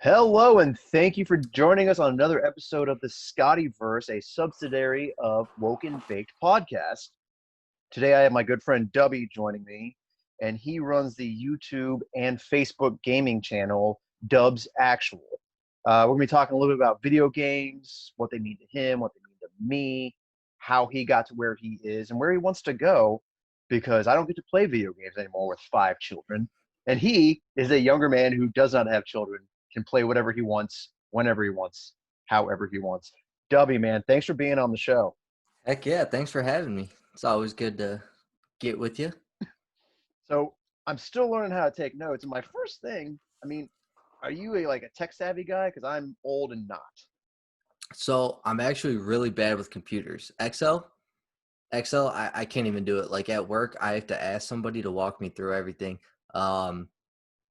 Hello, and thank you for joining us on another episode of the Scottieverse, a subsidiary of Woke and Baked podcast. Today, I have my good friend Dubby joining me, and he runs the YouTube and Facebook gaming channel Dubsactual. We're going to be talking a little bit about video games, what they mean to him, what they mean to me, how he got to where he is, and where he wants to go, because I don't get to play video games anymore with 5 children. And he is a younger man who does not have children, can play whatever he wants, whenever he wants, however he wants. Dubby, man, thanks for being on the show. Heck yeah, thanks for having me. It's always good to get with you. So I'm still learning how to take notes. And my first thing, are you like a tech savvy guy? Because I'm old and not. So I'm actually really bad with computers. Excel, I can't even do it. Like at work, I have to ask somebody to walk me through everything. Um,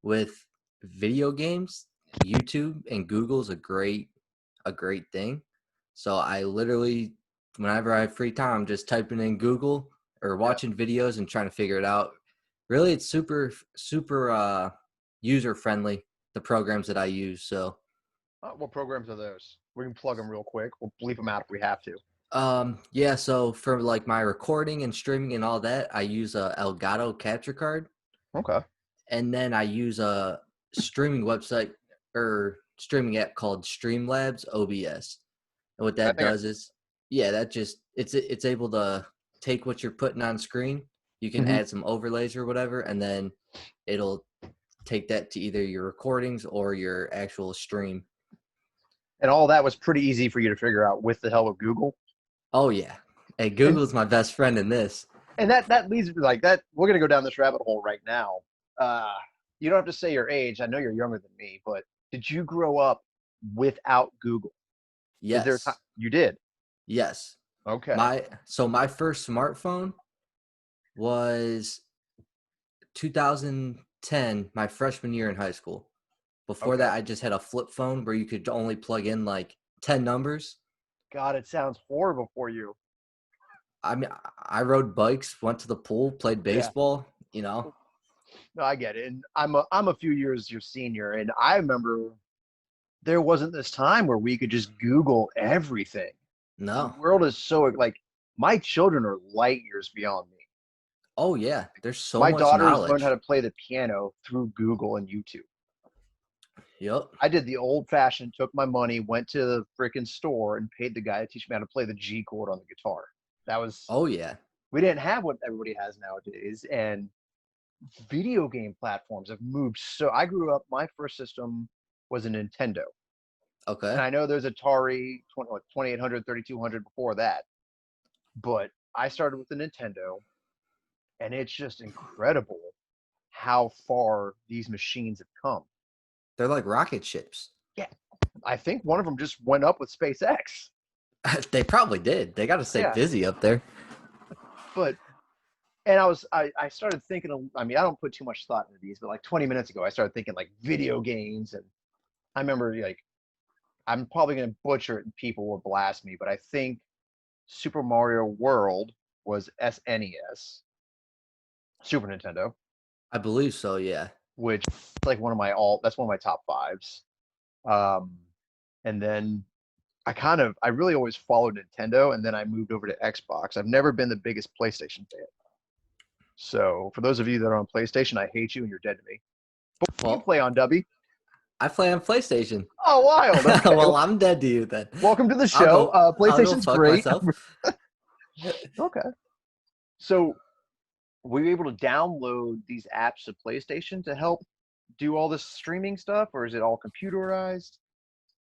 with video games, YouTube and Google's a great thing. So I literally, whenever I have free time, I'm just typing in Google or Yeah. watching videos and trying to figure it out. Really, it's super user friendly, the programs that I use. So What programs are those? We can plug them real quick. We'll bleep them out if we have to. yeah, so for like my recording and streaming and all that, I use a Elgato capture card, Okay. and then I use a streaming website or streaming app called Streamlabs OBS. And what I that think does is, yeah, that just it's able to take what you're putting on screen. You can Mhm. add some overlays or whatever, and then it'll take that to either your recordings or your actual stream. And all that was pretty easy for you to figure out with the help of Google. Oh yeah. Hey, And Google's my best friend in this. and that leads me like that. We're gonna go down this rabbit hole right now. Uh, you don't have to say your age. I know you're younger than me, but did you grow up without Google? Is there a time Yes. you did? Yes. Okay, My first smartphone was 2010, my freshman year in high school. Before okay. that, I just had a flip phone where you could only plug in like 10 numbers. God, it sounds horrible for you. I mean, I rode bikes, went to the pool, played Yeah, baseball, you know. no, I get it. And I'm a few years your senior, and I remember there wasn't this time where we could just Google everything. The No. world is so like my children are light years beyond me. Oh yeah, there's so My much daughter has learned how knowledge. to play the piano through Google and YouTube. Yep. I did the old fashioned, took my money, went to the freaking store and paid the guy to teach me how to play the G chord on the guitar. That was, Oh yeah. we didn't have what everybody has nowadays. And video game platforms have moved. So I grew up, my first system was a Nintendo. And Okay. I know there's Atari 2800, 3200 before that. But I started with the Nintendo, and it's just incredible how far these machines have come. They're like rocket ships. Yeah, I think one of them just went up with SpaceX. They probably did. They got to stay Yeah, busy up there. but and I started thinking of, I don't put too much thought into these, but like 20 minutes ago I started thinking like video games, and I remember like I'm probably gonna butcher it and people will blast me, but I think Super Mario World was SNES, Super Nintendo, I believe so, yeah. which is like that's one of my top fives. Um, and then I really always followed Nintendo, and then I moved over to Xbox. I've never been the biggest PlayStation fan. So for those of you that are on PlayStation, I hate you and you're dead to me. But what do you Well, play on, Dubby? I play on PlayStation. Oh, wild. Okay. Well, I'm dead to you then. Welcome to the I'll show. go. I'll go PlayStation's fuck great. myself. Okay. So were you able to download these apps to PlayStation to help do all this streaming stuff, or is it all computerized?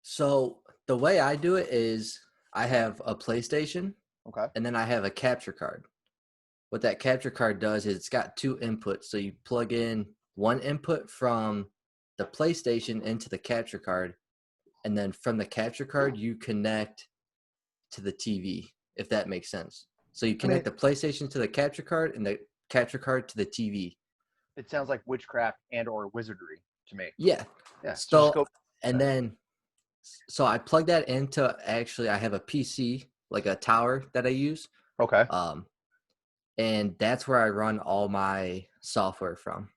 So the way I do it is I have a PlayStation Okay. and then I have a capture card. What that capture card does is it's got two inputs. So you plug in one input from the PlayStation into the capture card, and then from the capture card you connect to the TV, if that makes sense. So you I mean, connect the PlayStation to the capture card and the capture card to the TV. it sounds like witchcraft and or wizardry to me. Yeah. Yeah. So just So go. and then so I plug that into, actually I have a PC, like a tower that I use. Okay. Um and that's where I run all my software from.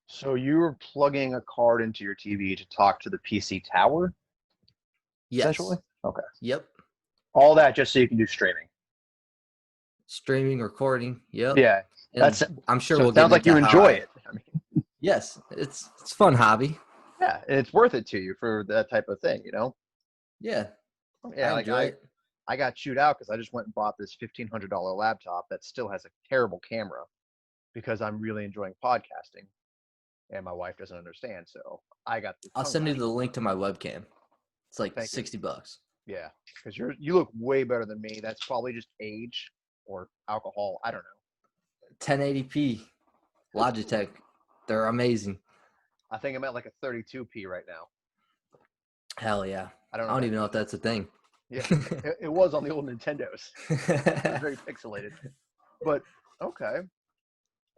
So you were plugging a card into your TV to talk to the PC tower, essentially? Yes. Okay. Yep. All that just so you can do streaming. Streaming, recording. Yep. Yeah. And That's I'm sure so we'll it get sounds like into you how enjoy I. it. I mean, Yes, it's fun hobby. yeah, and it's worth it to you for that type of thing, you know? Yeah, Yeah, I like enjoy it. I got chewed out because I just went and bought this $1,500 laptop that still has a terrible camera because I'm really enjoying podcasting and my wife doesn't understand. So I got the I'll tongue send you lashed. the link to my webcam. It's like Thank you. $60. Yeah, because you look way better than me. That's probably just age or alcohol. I don't know. 1080p Logitech. They're amazing. I think I'm at like a 32p right now. Hell yeah. I don't know I what don't that even know means. if that's a thing. Yeah, it was on the old Nintendos. It was very pixelated. But okay,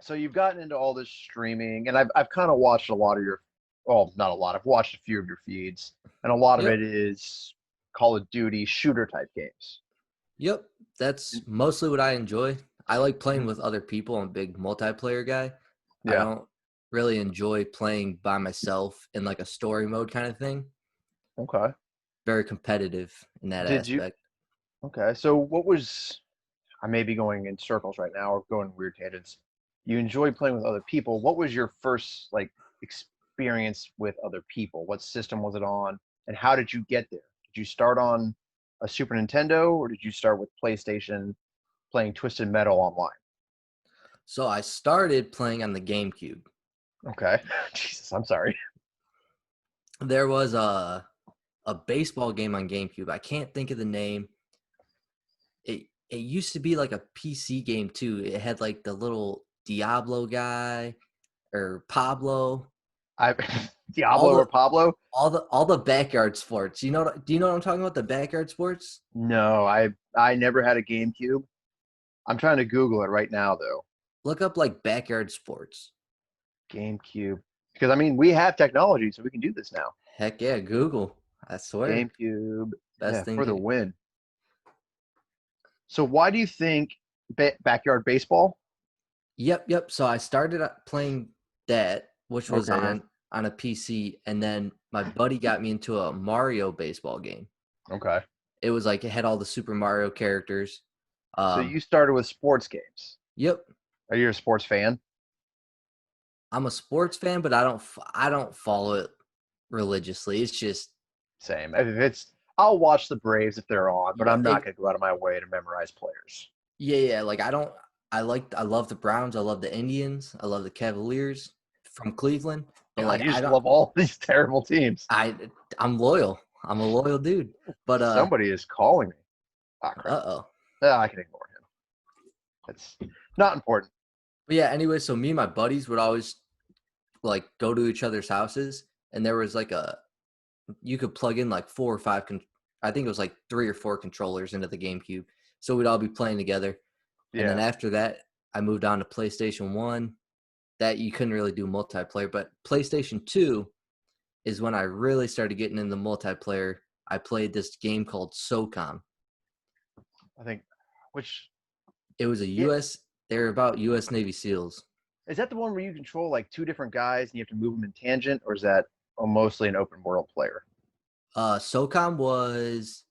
so you've gotten into all this streaming, and I've kind of watched a lot of your, well, not a lot. I've watched a few of your feeds, and a lot of Yep. it is Call of Duty shooter type games. Yep. That's mostly what I enjoy. I like playing Mhm. with other people. I'm a big multiplayer guy. I Yeah. don't really enjoy playing by myself in like a story mode kind of thing. Okay. Very competitive in that Did you? aspect. Okay. So what was? I may be going in circles right now or going weird tangents. You enjoy playing with other people. What was your first like experience with other people? What system was it on, and how did you get there? Did you start on a Super Nintendo, or did you start with PlayStation playing Twisted Metal online? So I started playing on the GameCube. Okay. Jesus, I'm sorry. There was a baseball game on GameCube. I can't think of the name. It used to be like a PC game too. It had like the little Diablo guy or Pablo. I All Diablo or the Pablo? all the backyard sports. Do you know what I'm talking about? The backyard sports? No, I never had a GameCube. I'm trying to Google it right now though. Look up like backyard sports. GameCube. Because I mean, we have technology, so we can do this now. Heck yeah, Google. I swear. GameCube, Best yeah, thing for the to win. So why do you think backyard baseball? Yep. So I started playing that, which was Okay, yeah. on a PC, and then my buddy got me into a Mario baseball game. Okay. It was like it had all the Super Mario characters. So Um, you started with sports games. yep, Are you a sports fan? I'm a sports fan, but I don't follow it religiously. It's just Same. If it's, I'll watch the Braves if they're on, but yeah, I'm not going to go out of my way to memorize players. yeah. Like I don't. I love the Browns. I love the Indians. I love the Cavaliers from Cleveland. But God, like you I just don't. love all these terrible teams. I I'm loyal. I'm a loyal dude. But Somebody is calling me. Ah, crap. oh. I can ignore him. It's not important. But yeah. Anyway, so me and my buddies would always like go to each other's houses, and there was like a you could plug in like four or five. I think it was like 3 or 4 controllers into the GameCube, so we'd all be playing together. And then Yeah. after that, I moved on to PlayStation 1. That you couldn't really do multiplayer, but PlayStation 2 is when I really started getting into multiplayer. I played this game called SOCOM. I think, which, It was a yeah, US, they're about US Navy SEALs. is that the one where you control like two different guys and you have to move them in tangent, or is that mostly an open world player? SOCOM was,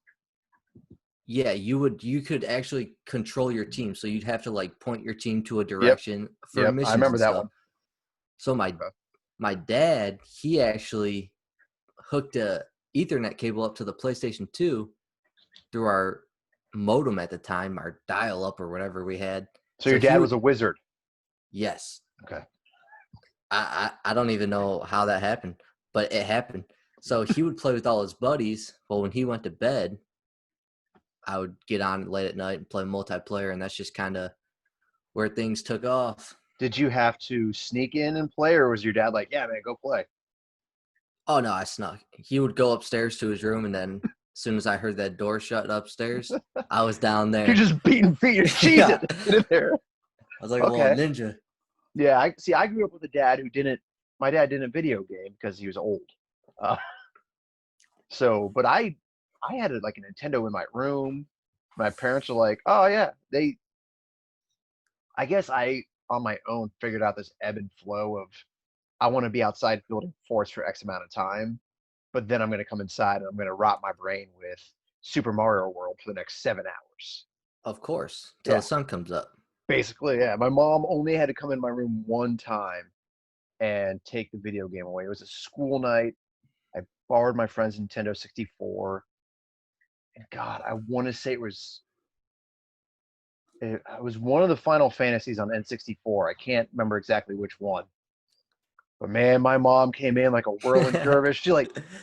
yeah, you could actually control your team. So you'd have to like point your team to a Yep. direction for Yep. I missions remember and that stuff. one. So Okay. my dad, he actually hooked a Ethernet cable up to the PlayStation 2 through our modem at the time, our dial up or whatever we had. So So your he dad was would, a wizard. yes, Okay. I don't even know how that happened, but it happened. So he would play with all his buddies. Well, when he went to bed, I would get on late at night and play multiplayer, and that's just kind of where things took off. Did you have to sneak in and play, or was your dad like, "Yeah, man, go play"? Oh no, I snuck. He would go upstairs to his room, and then as soon as I heard that door shut upstairs, I was down You're there. just beating feet. You're cheesing. Yeah, Get in there. I was like a little Okay. ninja. Yeah. I see. I grew up with a dad who didn't. My dad didn't video game because he was old. Uh, so, but I had like a Nintendo in my room. My parents were like, "Oh yeah." I guess I on my own figured out this ebb and flow of I want to be outside building forts for X amount of time, but then I'm going to come inside and I'm going to rot my brain with Super Mario World for the next 7 hours. Of course, till Yeah, the sun comes up. basically, yeah. My mom only had to come in my room one time and take the video game away. It was a school night. I borrowed my friend's Nintendo 64. And God, I want to say it was one of the Final Fantasies on N64. I can't remember exactly which one. But man, my mom came in like a whirling dervish.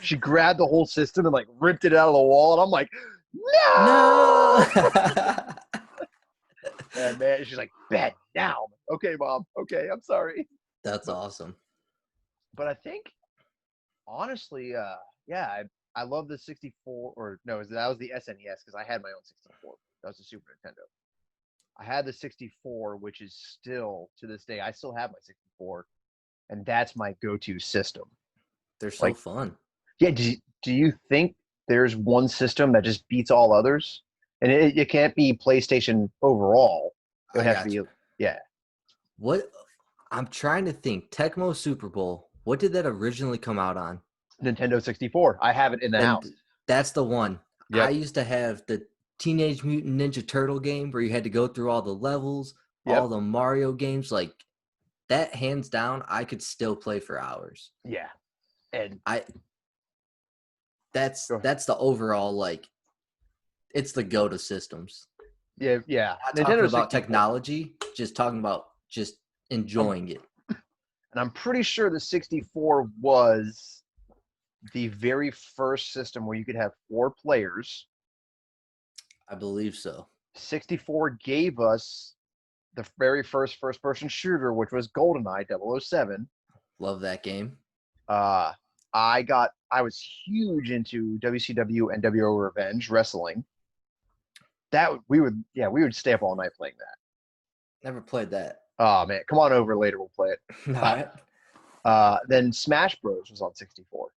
She grabbed the whole system and like ripped it out of the wall. And I'm like, No. no. And man, she's like, bed now. Okay, mom. Okay, I'm sorry. That's But awesome. but I think honestly, yeah, I love the 64 or no, that was the SNES because I had my own 64. That was the Super Nintendo. I had the 64, which is still to this day, I still have my 64, and that's my go-to system. They're so Like, fun. yeah, do you think there's one system that just beats all others? And it can't be PlayStation overall. It would I have to got be, you. yeah, What I'm trying to think. Tecmo Super Bowl. What did that originally come out on? Nintendo 64. I have it in the And house. that's the one. I Yep, used to have the Teenage Mutant Ninja Turtle game where you had to go through all the levels, all yep, the Mario games. Like that, hands down, I could still play for hours. yeah. And I go ahead. that's the overall like it's the go-to systems. Yeah, yeah. Not talking Nintendo about 64. technology, just talking about just Um, enjoying it. and I'm pretty sure the 64 was the very first system where you could have 4 players. I believe so. 64 gave us the very first person shooter, which was GoldenEye 007. Love that game. Uh, I was huge into WCW and WO Revenge wrestling. We would stay up all night playing that. Never played that. Oh man, come on over later, we'll play it. All Uh, right. then Smash Bros was on 64.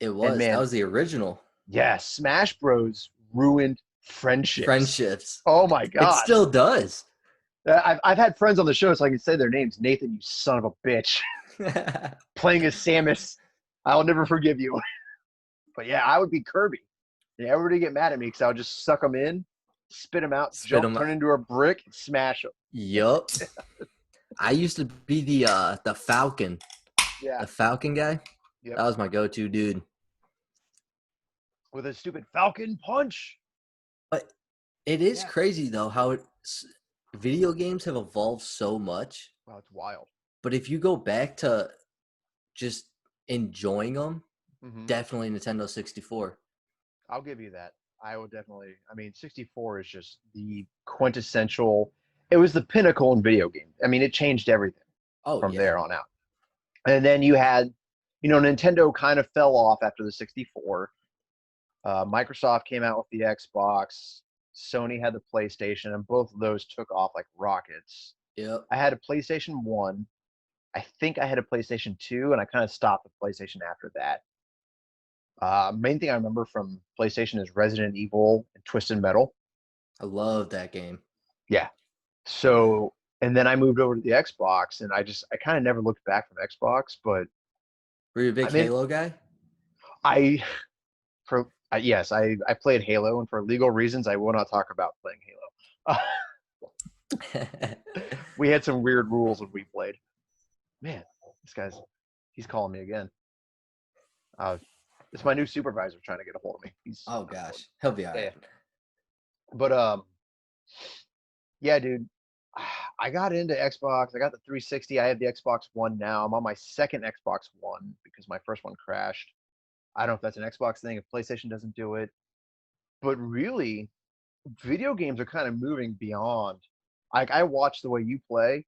It And was. That man, was the original. yeah, Smash Bros ruined friendships. Friendships. Oh my It god. still does. I've had friends on the show, so I can say their names. Nathan, you son of a bitch. Playing as Samus. I'll never forgive you. But yeah, I would be Kirby. And everybody get mad at me because I would just suck them in, spit them out, Spit jump, them. turn into a brick, and smash them. Yup. I used to be the Falcon. Yeah. The Falcon guy. Yep. That was my go-to dude. With a stupid Falcon punch. But it is Yeah. crazy though how video games have evolved so much. Wow, it's wild. But if you go back to just enjoying them, Mm-hmm. definitely Nintendo 64. I'll give you that. I would definitely. I mean, 64 is just the quintessential. It was the pinnacle in video games. I mean, it changed everything Oh from yeah. there on out. And then you had, Nintendo kind of fell off after the 64. Microsoft came out with the Xbox. Sony had the PlayStation, and both of those took off like rockets. Yep. I had a PlayStation 1. I think I had a PlayStation 2, and I kind of stopped with PlayStation after that. Main thing I remember from PlayStation is Resident Evil and Twisted Metal. I love that game. Yeah. So, and then I moved over to the Xbox, and I kind of never looked back from Xbox, but Were you a big I mean, Halo guy? I yes, I played Halo, and for legal reasons, I will not talk about playing Halo. We had some weird rules when we played. Man, he's calling me again. It's my new supervisor trying to get a hold of me. Oh gosh, he'll be all Yeah, right. but yeah, dude, I got into Xbox. I got the 360. I have the Xbox One now. I'm on my second Xbox One because my first one crashed. I don't know if that's an Xbox thing, if PlayStation doesn't do it. But really, video games are kind of moving beyond. Like I watch the way you play,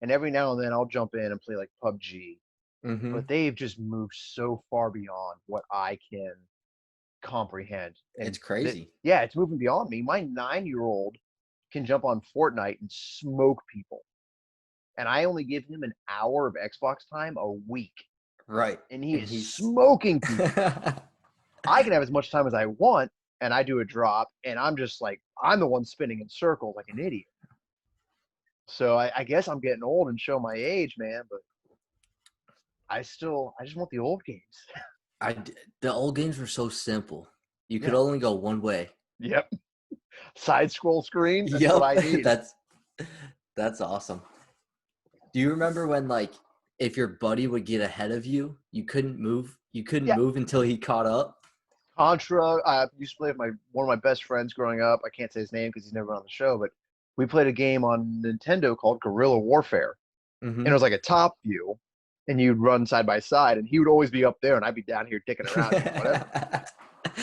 and every now and then I'll jump in and play like PUBG. Mm-hmm. But they've just moved so far beyond what I can comprehend. It's And crazy. yeah, it's moving beyond me. My 9-year-old can jump on Fortnite and smoke people. And I only give him an hour of Xbox time a week. Right. And he And is he's smoking people. I can have as much time as I want, and I do a drop, and I'm just like, I'm the one spinning in circles like an idiot. So I guess I'm getting old and show my age, man. But I just want the old games. The old games were so simple. You could Yeah. only go one way. Yep. Side scroll screen. That's what Yep, I need. that's awesome. Do you remember when like if your buddy would get ahead of you, you couldn't move? You couldn't Yeah. move until he caught up? Contra. I used to play with one of my best friends growing up. I can't say his name because he's never on the show, but we played a game on Nintendo called Guerrilla Warfare, and it Mm-hmm. was like a top view, and you'd run side by side, and he would always be up there, and I'd be down here dicking around doing whatever.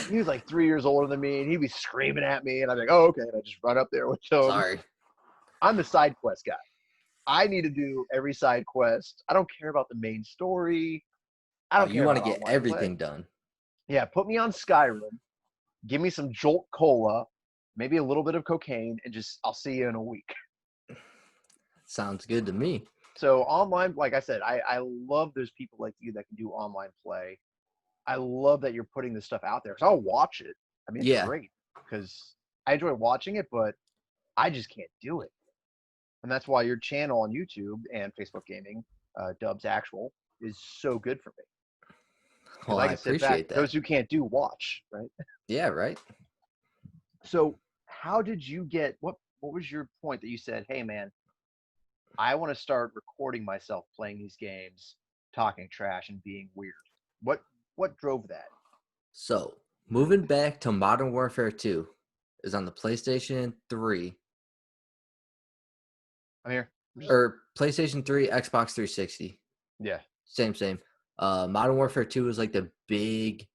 He was like 3 years older than me, and he'd be screaming at me, and I'd be like, "Oh, okay," and I just run up there with him. Sorry. I'm the side quest guy. I need to do every side quest. I don't care about the main story. I Oh, don't you care want to about get online play. everything done. Yeah, put me on Skyrim. Give me some Jolt Cola, maybe a little bit of cocaine, and just I'll see you in a week. Sounds good to me. So online, like I said, I love those people like you that can do online play. I love that you're putting this stuff out there because I'll watch it. I mean, it's Yeah. great because I enjoy watching it, but I just can't do it. And that's why your channel on YouTube and Facebook Gaming, Dubsactual, is so good for me because Well, I I can sit back. appreciate that. Those who can't do, watch, right? Yeah, right. So, how did you get what was your point that you said, "Hey, man, I want to start recording myself playing these games, talking trash and being weird." What what drove that? So, moving back to Modern Warfare 2 is on the PlayStation 3 I'm here. I'm just or PlayStation 3, Xbox 360. yeah. Same. Modern Warfare 2 was like the big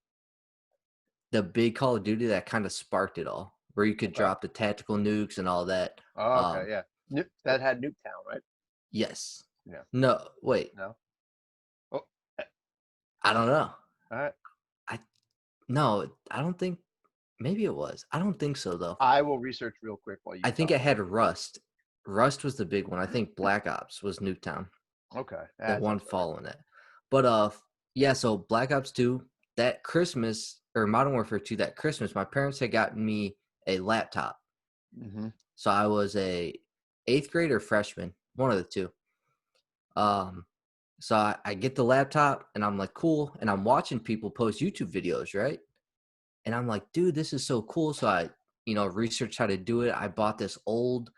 Call of Duty that kind of sparked it all, where you could Okay. drop the tactical nukes and all that. Oh, okay. Um, Yeah. That had Nuketown, right? yes. Yeah. No, wait. No. Oh. I don't know. All right. I no, I don't think. Maybe it was. I don't think so though. I will research real quick while I you think talk. it had Rust. Rust was the big one. I think Black Ops was Nuketown, Okay. the That one sounds better. following it. But yeah. So Black Ops 2 that Christmas or Modern Warfare 2 that Christmas, my parents had gotten me a laptop. Mm-hmm. So I was a eighth grade or freshman, one of the two. Um, so I get the laptop and I'm like, cool. And I'm watching people post YouTube videos, right? And I'm like, dude, this is so cool. So I, researched how to do it. I bought this old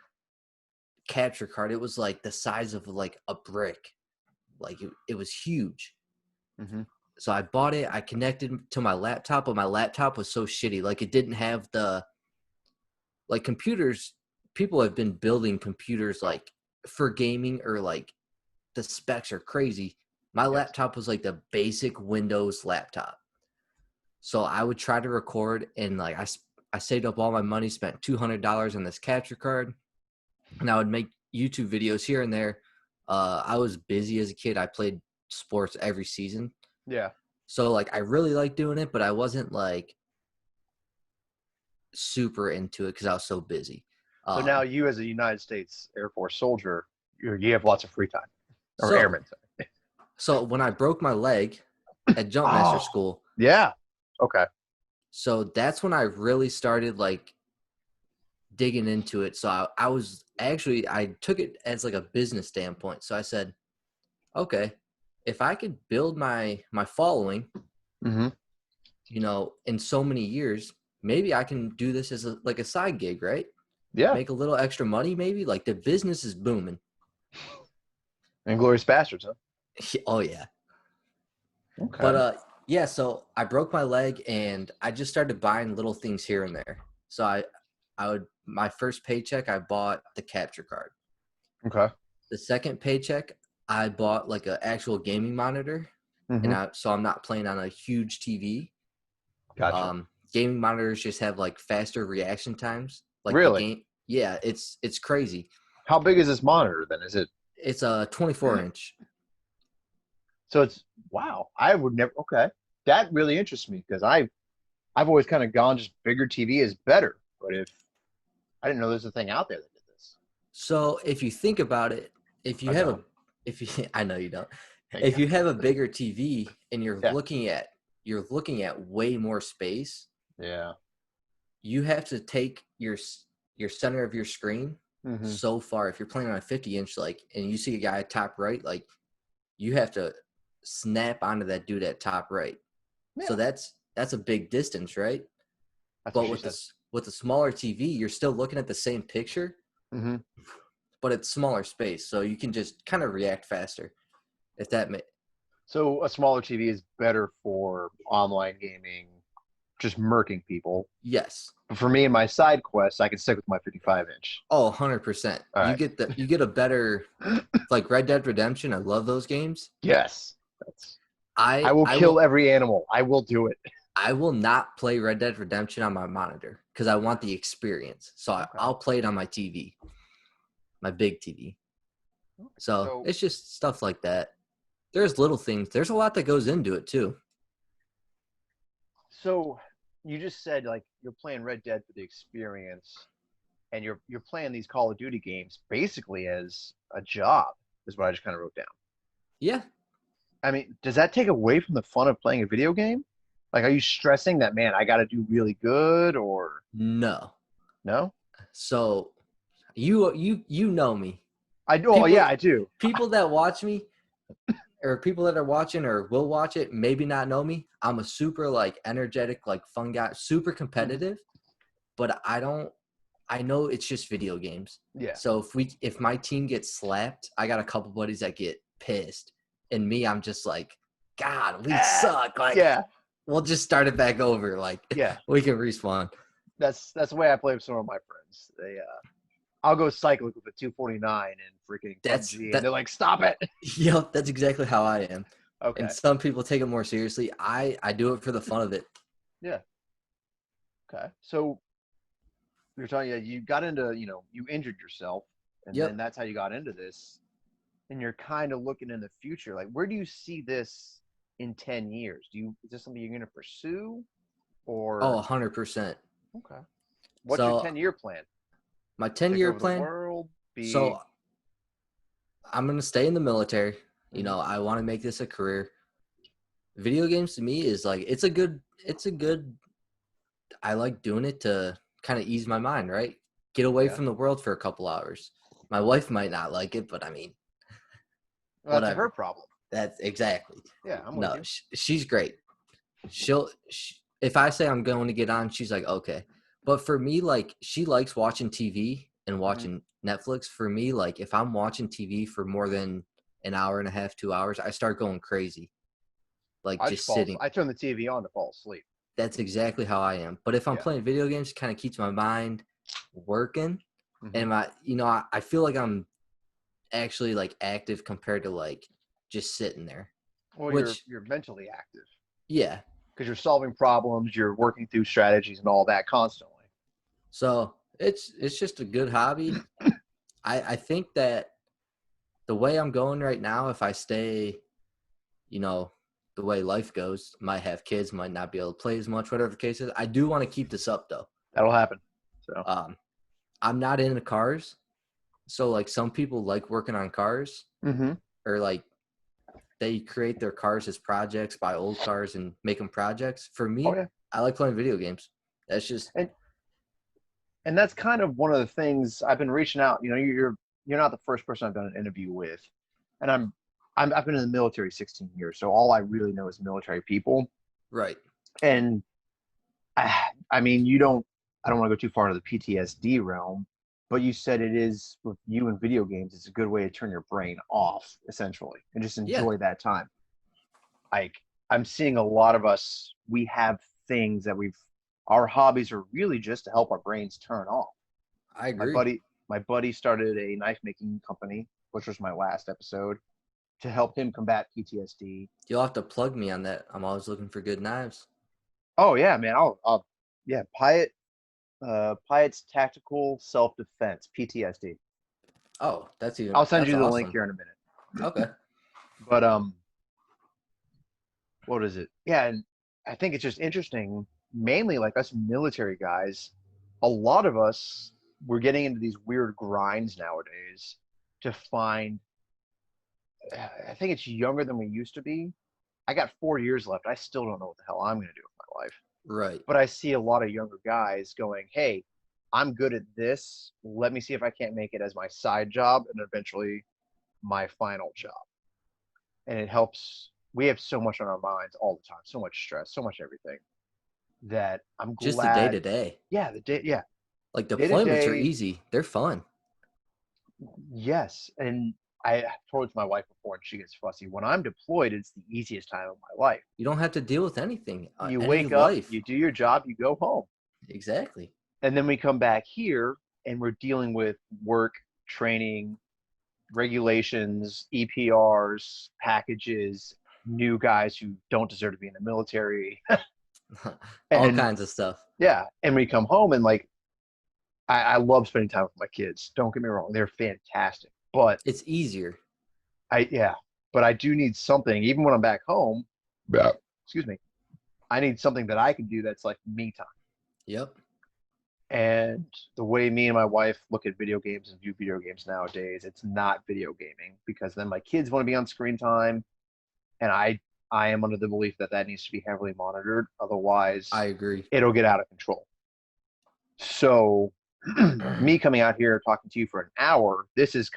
capture card. It was like the size of like a brick. Like it was huge. Mm-hmm. So I bought it. I connected to my laptop, but my laptop was so shitty. Like it didn't have the like computers. People have been building computers like for gaming or like the specs are crazy. My Yes. laptop was like the basic Windows laptop. So I would try to record and like I saved up all my money, spent $200 on this capture card, and I would make YouTube videos here and there. I was busy as a kid. I played sports every season. Yeah. So like I really liked doing it, but I wasn't like super into it because I was so busy. So now Um, you, as a United States Air Force soldier, you have lots of free time, or so airmen. so when I broke my leg at Jumpmaster Oh, school, yeah. Okay. so that's when I really started like digging into it. So I was actually I took it as like a business standpoint. So I said, okay, if I could build my following, Mm-hmm. in so many years, maybe I can do this as like a side gig, right? Yeah. Make a little extra money, maybe. Like the business is booming. Inglorious Bastards, huh? Oh yeah. But Okay. yeah, so I broke my leg and I just started buying little things here and there. So I would my first paycheck I bought the capture card. Okay. The second paycheck I bought like an actual gaming monitor, Mm-hmm. and so I'm not playing on a huge TV. Gotcha. Gaming monitors just have like faster reaction times. Like the Really? game, yeah, it's crazy. How big is this monitor then? Is it It's a 24 inch. so it's wow. I would never okay. That really interests me because I've always kind of gone just bigger TV is better. But if I didn't know there's a thing out there that did this. So if you think about it, if you I have a don't. if you I know you don't. If Yeah. you have a bigger TV and Yeah. you're looking at way more space, Yeah. you have to take your center of your screen Mm-hmm. so far. If you're playing on a 50-inch, like, and you see a guy top right, like, you have to. snap onto that dude at top right. So Yeah, that's a big distance, right? that's what But she with said. this with a smaller TV, you're still looking at the same picture, Hmm. but it's smaller space, so you can just kind of react faster. If that may, So a smaller TV is better for online gaming, just murking people. yes. But for me and my side quests, I can stick with my 55-inch. Oh, 100%. All You get a better right. like Red Dead Redemption. I love those games. Yes. That's, I I will I kill will every animal. I will do it. I will not play Red Dead Redemption on my monitor because I want the experience. So Okay. I'll play it on my TV, my big TV. So So it's just stuff like that. There's little things. There's a lot that goes into it too. so you just said like you're playing Red Dead for the experience, and you're playing these Call of Duty games basically as a job, is what I just kind of wrote down. Yeah, I mean, does that take away from the fun of playing a video game? Like, are you stressing that, man, I got to do really good, or no. no? So you know me. I do. Oh, yeah, People I do. people that watch me or people that are watching or will watch it maybe not know me. I'm a super like energetic, like fun guy, super Mhm. competitive, but I know it's just video games. Yeah. So if my team gets slapped, I got a couple buddies that get pissed. And me, I'm just like, God, we Ah, suck. Like, yeah, we'll just start it back over. Like, yeah. we can respawn. That's the way I play with some of my friends. I'll go cyclic with a 249 and freaking That's PUBG, and that they're like, "Stop it!" Yep, that's exactly how I am. And Okay. some people take it more seriously. I do it for the fun of it. Yeah. Okay. So you're talking, yeah, you got into, you injured yourself, and then Yep. that's how you got into this, and you're kind of looking in the future. Like, where do you see this in 10 years? Is this something you're going to pursue, Oh, or 100%. okay? What's your So 10-year plan? my 10 Take year over the plan. world, be. So I'm gonna stay in the military. You Mhm. know, I want to make this a career. Video games to me is like it's a good I like doing it to kind of ease my mind, right? Get away Yeah. from the world for a couple hours. My wife might not like it, but I mean, Well, that's her whatever. problem. That's exactly. Yeah, I'm with No, you. she's great. If I say I'm going to get on, she's like, okay. But for me, like, she likes watching TV and Hmm. watching Netflix. For me, like, if I'm watching TV for more than an hour and a half, 2 hours, I start going crazy, like I just just fall. sitting. I turn the TV on to fall asleep. That's exactly how I am. But if I'm Yeah. playing video games, it kind of keeps my mind working. Hmm. And I feel like I'm actually like active compared to like just sitting there, Well, you're which, you're mentally active yeah. because you're solving problems, you're working through strategies and all that constantly. So it's just a good hobby. I think that the way I'm going right now, if I stay, you know, the way life goes, might have kids, might not be able to play as much, whatever the case is. I do want to keep this up though. That'll happen. So Um, I'm not into cars, so like some people like working on cars hmm. or like they create their cars as projects, buy old cars and make them projects. For Oh me, yeah. I like playing video games. That's just and and that's kind of one of the things I've been reaching out. You're not the first person I've done an interview with, and I've been in the military 16 years, so all I really know is military people. right. And I mean, you don't. I don't want to go too far into the PTSD realm, but you said it is with you in video games. It's a good way to turn your brain off, essentially, and just Yeah, enjoy that time. Like, I'm seeing a lot of us. We have things that our hobbies are really just to help our brains turn off. I My agree. buddy, my buddy started a knife making company, which was my last episode, to help him combat PTSD. You'll have to plug me on that. I'm always looking for good knives. Oh yeah, man. Yeah, Pyatt's Tactical Self Defense (PTSD). Oh, I'll send that's you the link awesome. here in a minute. Okay. But what is it? Yeah, and I think it's just interesting, mainly like us military guys. A lot of us we're getting into these weird grinds nowadays to find. I think it's younger than we used to be. I got 4 years left. I still don't know what the hell I'm going to do with my life. Right. But I see a lot of younger guys going, "Hey, I'm good at this. Let me see if I can't make it as my side job and eventually my final job." And it helps. we have so much on our minds all the time, so much stress, so much everything that I'm Just the day glad. to day. Yeah, Like day to deployments are day. easy. They're fun. Yes, and I told it to my wife before, and she gets fussy. When I'm deployed, it's the easiest time of my life. You don't have to deal with anything. You Any wake up, life. you do your job, you go home, Exactly. and then we come back here, and we're dealing with work, training, regulations, EPRs, packages, new guys who don't deserve to be in the military. All And kinds of stuff. yeah, and we come home and like I love spending time with my kids. Don't get me wrong, they're fantastic. But It's easier. yeah, but I do need something, even when I'm back home. Yeah. Excuse me. I need something that I can do that's like me time. Yep. And the way me and my wife look at video games and view video games nowadays, it's not video gaming because then my kids want to be on screen time, and I am under the belief that that needs to be heavily monitored. I Otherwise, agree. it'll get out of control. So, me coming out here talking to you for an hour, this is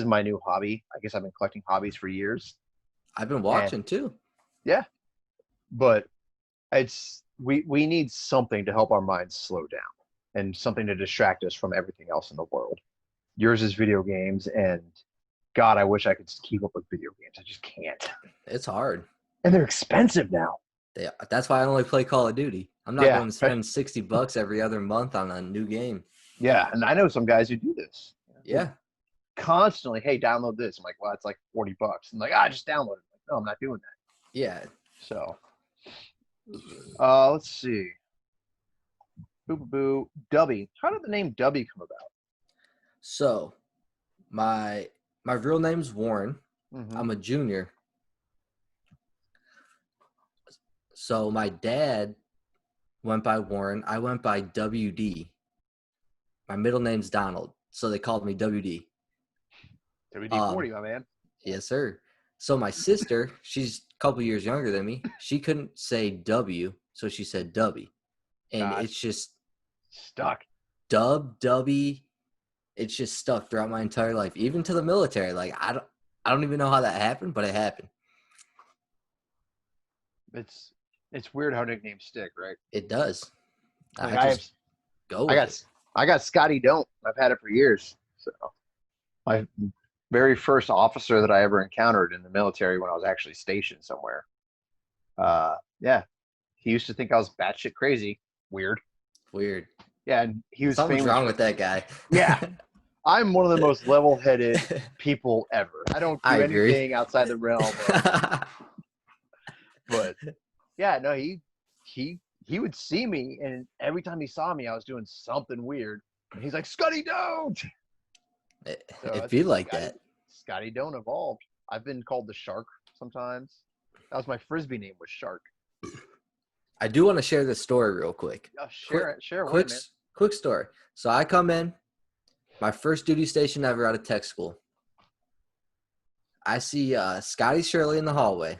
my new hobby. I guess I've been collecting hobbies for years, I've been and watching too. yeah, but we need something to help our minds slow down and something to distract us from everything else in the world. Yours is video games, and God, I wish I could keep up with video games. I just can't. It's hard. And they're expensive now. That's why I only play Call of Duty. I'm not Yeah. going to spend $60 every other month on a new game. Yeah. And I know some guys who do this. Yeah. Constantly, hey, download this. I'm like, well, it's like $40. I'm like, just download it. I'm like, no, I'm not doing that. Yeah. So, let's see. Boo boo boo. Dubby. How did the name Dubby come about? So, my real name's Warren. Mm-hmm. I'm a junior. So my dad went by Warren. I went by WD. My middle name's Donald, so they called me WD. WD-40, my man. Yes, sir. So my sister, she's a couple years younger than me. She couldn't say W, so she said Dubby, and it's just stuck. Dubby. It's just stuck throughout my entire life, even to the military. Like I don't even know how that happened, but it happened. It's weird how nicknames stick, right? It does. Like I just go with it. I got Scotty Don't. I've had it for years. So my very first officer that I ever encountered in the military when I was actually stationed somewhere. Yeah, he used to think I was batshit crazy. Weird. Yeah, and he was Something's famous wrong with that guy. Yeah, I'm one of the most level-headed people ever. I don't do agree. anything outside the realm of. But yeah, no, he would see me, and every time he saw me, I was doing something weird. And he's like, "Scotty, don't!" It be like that. Scotty don't evolved. I've been called the Shark sometimes. That was my Frisbee name, was Shark. I do want to share this story real quick. Share away, man. Quick story. So I come in, my first duty station ever out of tech school. I see Scotty Shirley in the hallway.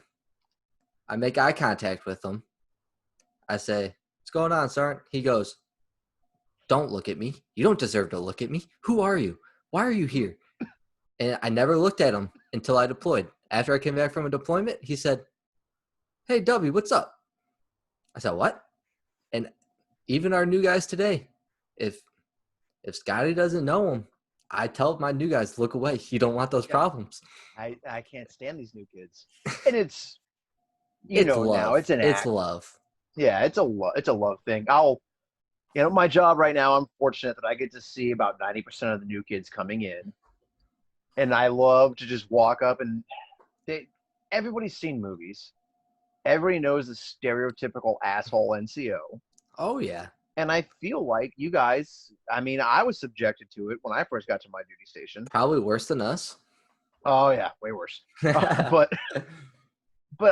I make eye contact with him. I say, "What's going on, Sergeant?" He goes, "Don't look at me. You don't deserve to look at me. Who are you? Why are you here?" And I never looked at him until I deployed. After I came back from a deployment, he said, "Hey, W, what's up?" I said, "What?" And even our new guys today, if Scotty doesn't know him, I tell my new guys, look away. You don't want those problems. I can't stand these new kids. And it's love. Now it's an act. It's love. Yeah, it's a love thing. My job right now, I'm fortunate that I get to see about 90% of the new kids coming in. And I love to just walk up and everybody's seen movies. Everybody knows the stereotypical asshole NCO. Oh, yeah. And I feel like you guys, I was subjected to it when I first got to my duty station. Probably worse than us. Oh, yeah, way worse. But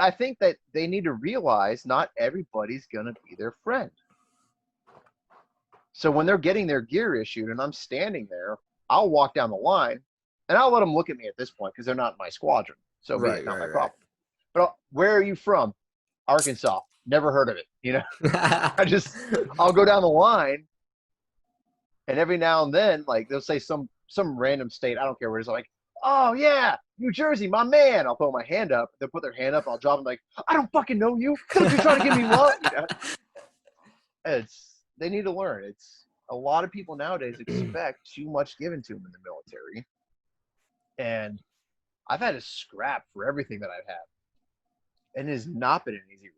I think that they need to realize not everybody's going to be their friend. So when they're getting their gear issued and I'm standing there, I'll walk down the line and I'll let them look at me at this point because they're not in my squadron. So it's not my problem. But where are you from? Arkansas. Never heard of it. I'll go down the line, and every now and then, like they'll say some random state. I don't care where it's like, oh yeah, New Jersey, my man. I'll throw my hand up. They'll put their hand up. I'll drop them like, I don't fucking know you. Don't you try to give me love. They need to learn. It's a lot of people nowadays expect too much given to them in the military. And I've had to scrap for everything that I've had. And it has not been an easy road.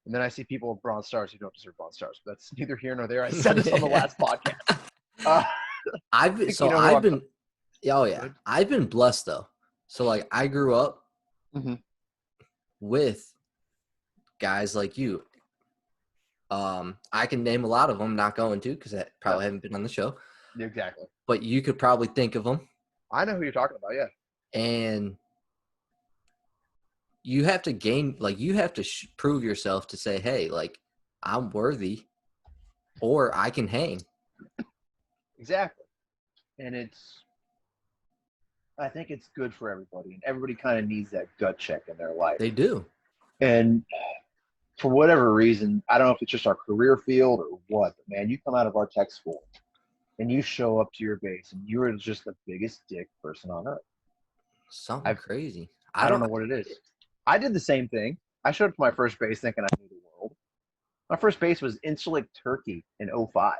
And then I see people with Bronze Stars who don't deserve Bronze Stars. But that's neither here nor there. I said this on the last podcast. I've been blessed though. So like I grew up with guys like you. I can name a lot of them. Not going to because I probably haven't been on the show. Exactly. But you could probably think of them. I know who you're talking about. Yeah. And you have to prove yourself to say, hey, like I'm worthy, or I can hang. Exactly. And I think it's good for everybody, and everybody kind of needs that gut check in their life. They do. And for whatever reason, I don't know if it's just our career field or what, but man, you come out of our tech school and you show up to your base and you're just the biggest dick person on earth. Something crazy. I don't know what it is. I did the same thing. I showed up to my first base thinking I knew the world. My first base was Incirlik, Turkey in 2005.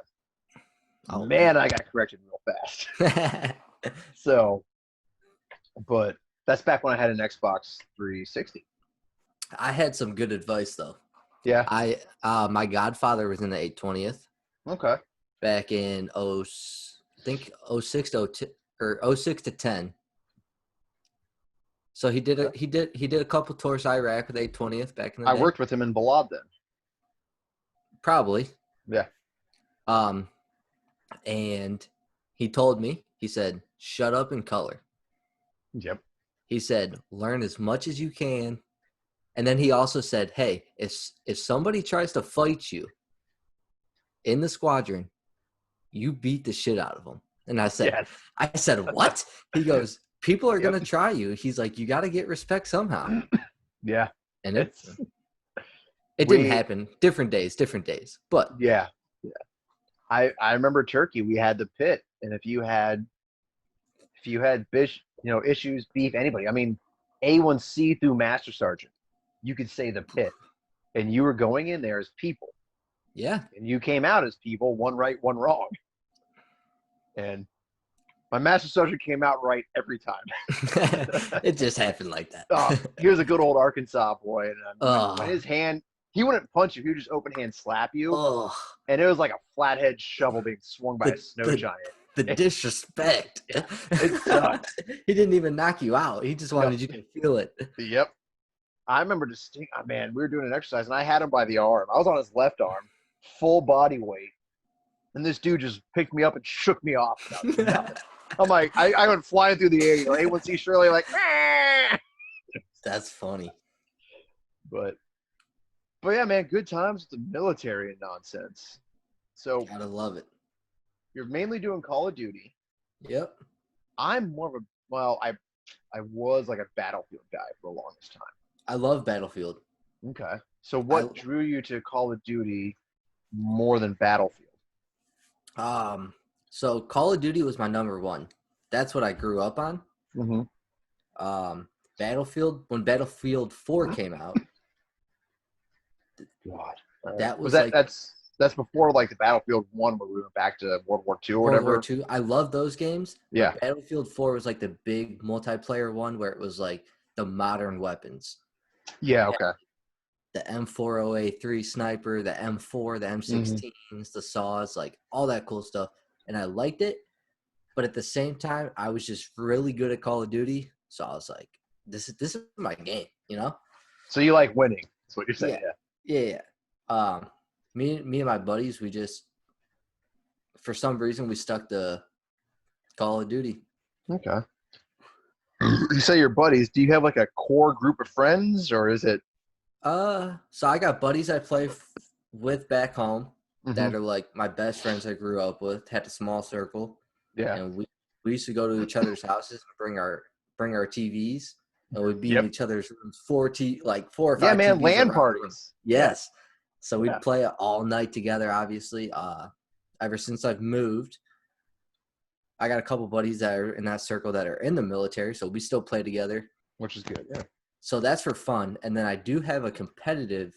Oh, man, I got corrected real fast. So, but that's back when I had an Xbox 360. I had some good advice though. Yeah. My godfather was in the 820th. Okay. Back in 06 to 10. So he did a couple tours to Iraq with 820th back in the day. I worked with him in Balad then. Probably. Yeah. And he told me, he said, shut up and color. Yep. He said, learn as much as you can. And then he also said, hey, if somebody tries to fight you in the squadron, you beat the shit out of them. And I said, what? He goes, people are going to try you. He's like, you got to get respect somehow. Yeah. And it didn't happen. Different days. But yeah. I remember Turkey, we had the pit. And if you had issues, beef, anybody, I mean, A1C through Master Sergeant, you could say the pit. And you were going in there as people. Yeah. And you came out as people, one right, one wrong. And my Master Sergeant came out right every time. It just happened like that. He was a good old Arkansas boy. And when his hand, he wouldn't punch you. He would just open hand slap you. And it was like a flathead shovel being swung by a snow giant. The disrespect. It sucked. He didn't even knock you out. He just wanted you to feel it. Yep. I remember we were doing an exercise, and I had him by the arm. I was on his left arm, full body weight. And this dude just picked me up and shook me off. I'm like, I went flying through the air. A1C Shirley, like, ah! That's funny. But yeah, man, good times with the military and nonsense. So gotta love it. You're mainly doing Call of Duty. Yep. I'm more of I was like a Battlefield guy for the longest time. I love Battlefield. Okay. So what drew you to Call of Duty more than Battlefield? So Call of Duty was my number one. That's what I grew up on. Mm-hmm. Battlefield, when Battlefield 4 came out. God. That was that's before like the Battlefield 1 where we went back to World War II or whatever. World War II. I love those games. Yeah. Battlefield 4 was like the big multiplayer one where it was like the modern weapons. Yeah, okay. The M408 sniper, the M4, the M16s, the saws, like all that cool stuff. And I liked it. But at the same time, I was just really good at Call of Duty. So I was like, this is my game, you know? So you like winning. That's what you're saying. Yeah. Me and my buddies, we just, for some reason, we stuck to Call of Duty. Okay. You say your buddies. Do you have like a core group of friends, or is it? So I got buddies I play with back home that are like my best friends I grew up with. Had a small circle. Yeah. And we used to go to each other's houses and bring our TVs, and we'd be in each other's rooms. 4 or 5. Yeah, man, TVs LAN parties. Yes. So we'd play it all night together. Obviously, ever since I've moved, I got a couple buddies that are in that circle that are in the military, so we still play together. Which is good. Yeah. So that's for fun. And then I do have a competitive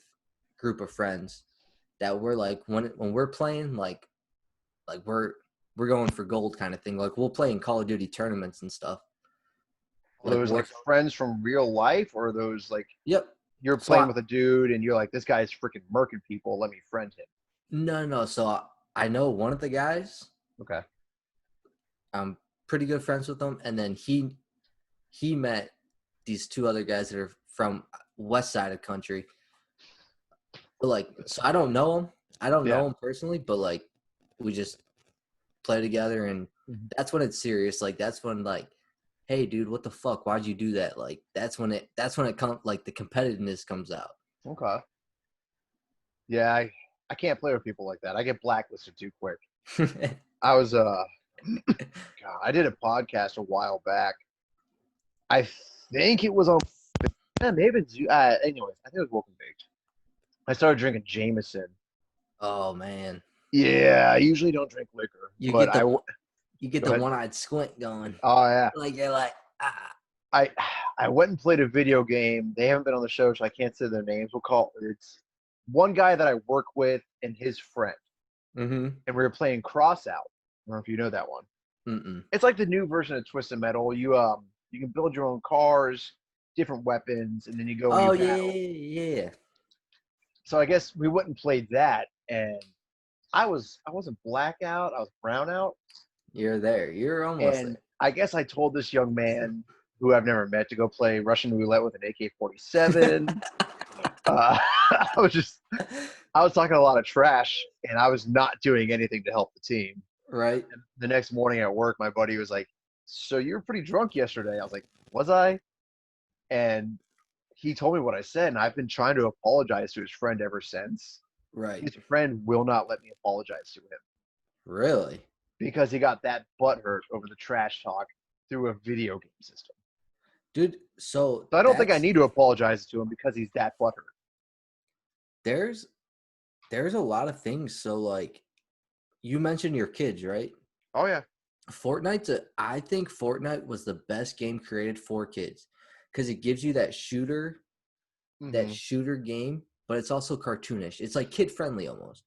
group of friends that we're like when we're playing like we're going for gold kind of thing. Like we'll play in Call of Duty tournaments and stuff. Are Like those like friends from real life, or are those like yep. you're So playing with a dude and you're like, this guy's freaking murking people. Let me friend him. no. So I know one of the guys. Okay. I'm pretty good friends with him, and then he met these two other guys that are from west side of country. But like, so I don't know him. I don't know him personally, but like, we just play together, and that's when it's serious. Like, that's when like, hey, dude, what the fuck? Why'd you do that? Like, that's when it comes. Like, the competitiveness comes out. Okay. Yeah, I can't play with people like that. I get blacklisted too quick. I was God, I did a podcast a while back. I think it was on maybe it's anyways, I think it was Woken Baked. I started drinking Jameson. Oh man. Yeah, I usually don't drink liquor, You but get the ahead. one-eyed squint going. Oh yeah. Like you're like, ah. I went and played a video game. They haven't been on the show, so I can't say their names. It's one guy that I work with and his friend. Mm-hmm. And we were playing Crossout. I don't know if you know that one. Mm-mm. It's like the new version of Twisted Metal. You can build your own cars, different weapons, and then you go and Oh you yeah, battle. yeah. So I guess we went and played that, and I wasn't blackout, I was brownout. You're there. You're almost And there. I guess I told this young man who I've never met to go play Russian roulette with an AK-47. I was talking a lot of trash, and I was not doing anything to help the team. Right. And the next morning at work, my buddy was like, "So you were pretty drunk yesterday?" I was like, "Was I?" And he told me what I said, and I've been trying to apologize to his friend ever since. Right. His friend will not let me apologize to him Really? because he got that butthurt over the trash talk through a video game system. Dude, so So I don't think I need to apologize to him because he's that butthurt. there's a lot of things. So like you mentioned your kids, right? Oh yeah. I think Fortnite was the best game created for kids because it gives you that shooter game, but it's also cartoonish. It's like kid friendly almost.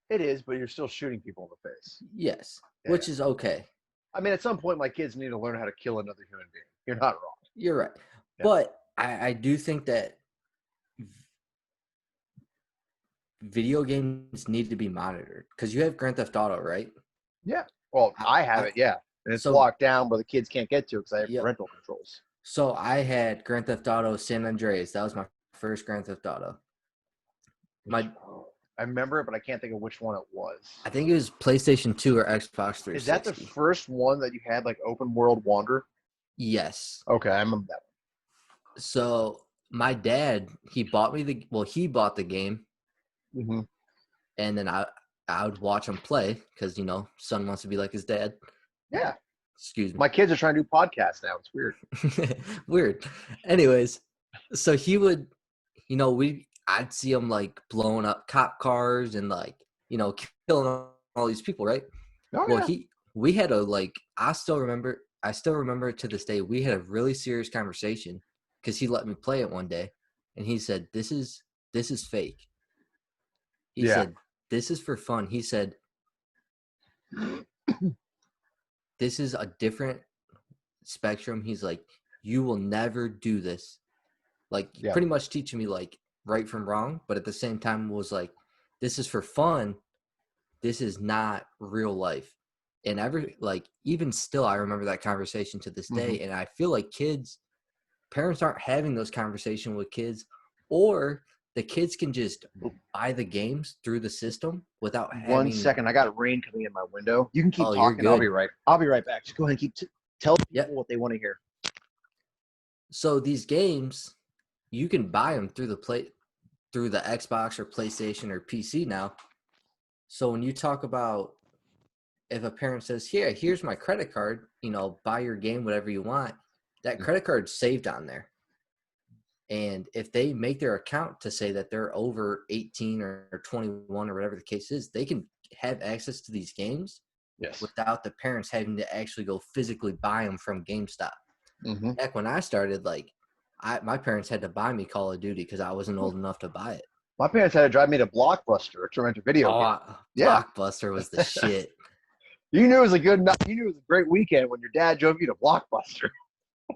It is, but you're still shooting people in the face. Yes, Yeah. which is okay. I mean, at some point, my kids need to learn how to kill another human being. You're not wrong. You're right. Yeah. But I do think that video games need to be monitored because you have Grand Theft Auto, right? Yeah. Well, I have it, yeah. And it's locked down where the kids can't get to because I have parental controls. So I had Grand Theft Auto San Andreas. That was my first Grand Theft Auto. I remember it, but I can't think of which one it was. I think it was PlayStation 2 or Xbox 360. Is that the first one that you had, like, open world wander? Yes. Okay, I remember that one. So my dad, he bought the game. Mm-hmm. And then I would watch him play because, son wants to be like his dad. Yeah. Excuse me. My kids are trying to do podcasts now. It's weird. Weird. Anyways, so he would, I'd see him like blowing up cop cars and like, killing all these people, right? Oh, well, yeah. we had I still remember to this day, we had a really serious conversation because he let me play it one day and he said, this is fake. He said, this is for fun. He said, this is a different spectrum. He's like, you will never do this. Like, pretty much teaching me like right from wrong. But at the same time was like, this is for fun. This is not real life. And even still, I remember that conversation to this day. And I feel like parents aren't having those conversations with kids, or the kids can just buy the games through the system without having. 1 second, I got rain coming in my window. You can keep talking. You're good. I'll be right back. Just go ahead and keep tell people what they want to hear. So these games, you can buy them through the Xbox or PlayStation or PC now. So when you talk about if a parent says, "Yeah, here's my credit card, buy your game, whatever you want," that credit card's saved on there. And if they make their account to say that they're over 18 or 21 or whatever the case is, they can have access to these games Yes. without the parents having to actually go physically buy them from GameStop. Mm-hmm. Back when I started, like, my parents had to buy me Call of Duty because I wasn't old enough to buy it. My parents had to drive me to Blockbuster to rent a video game. Yeah. Blockbuster was the shit. You knew it was a good night. You knew it was a great weekend when your dad drove you to Blockbuster.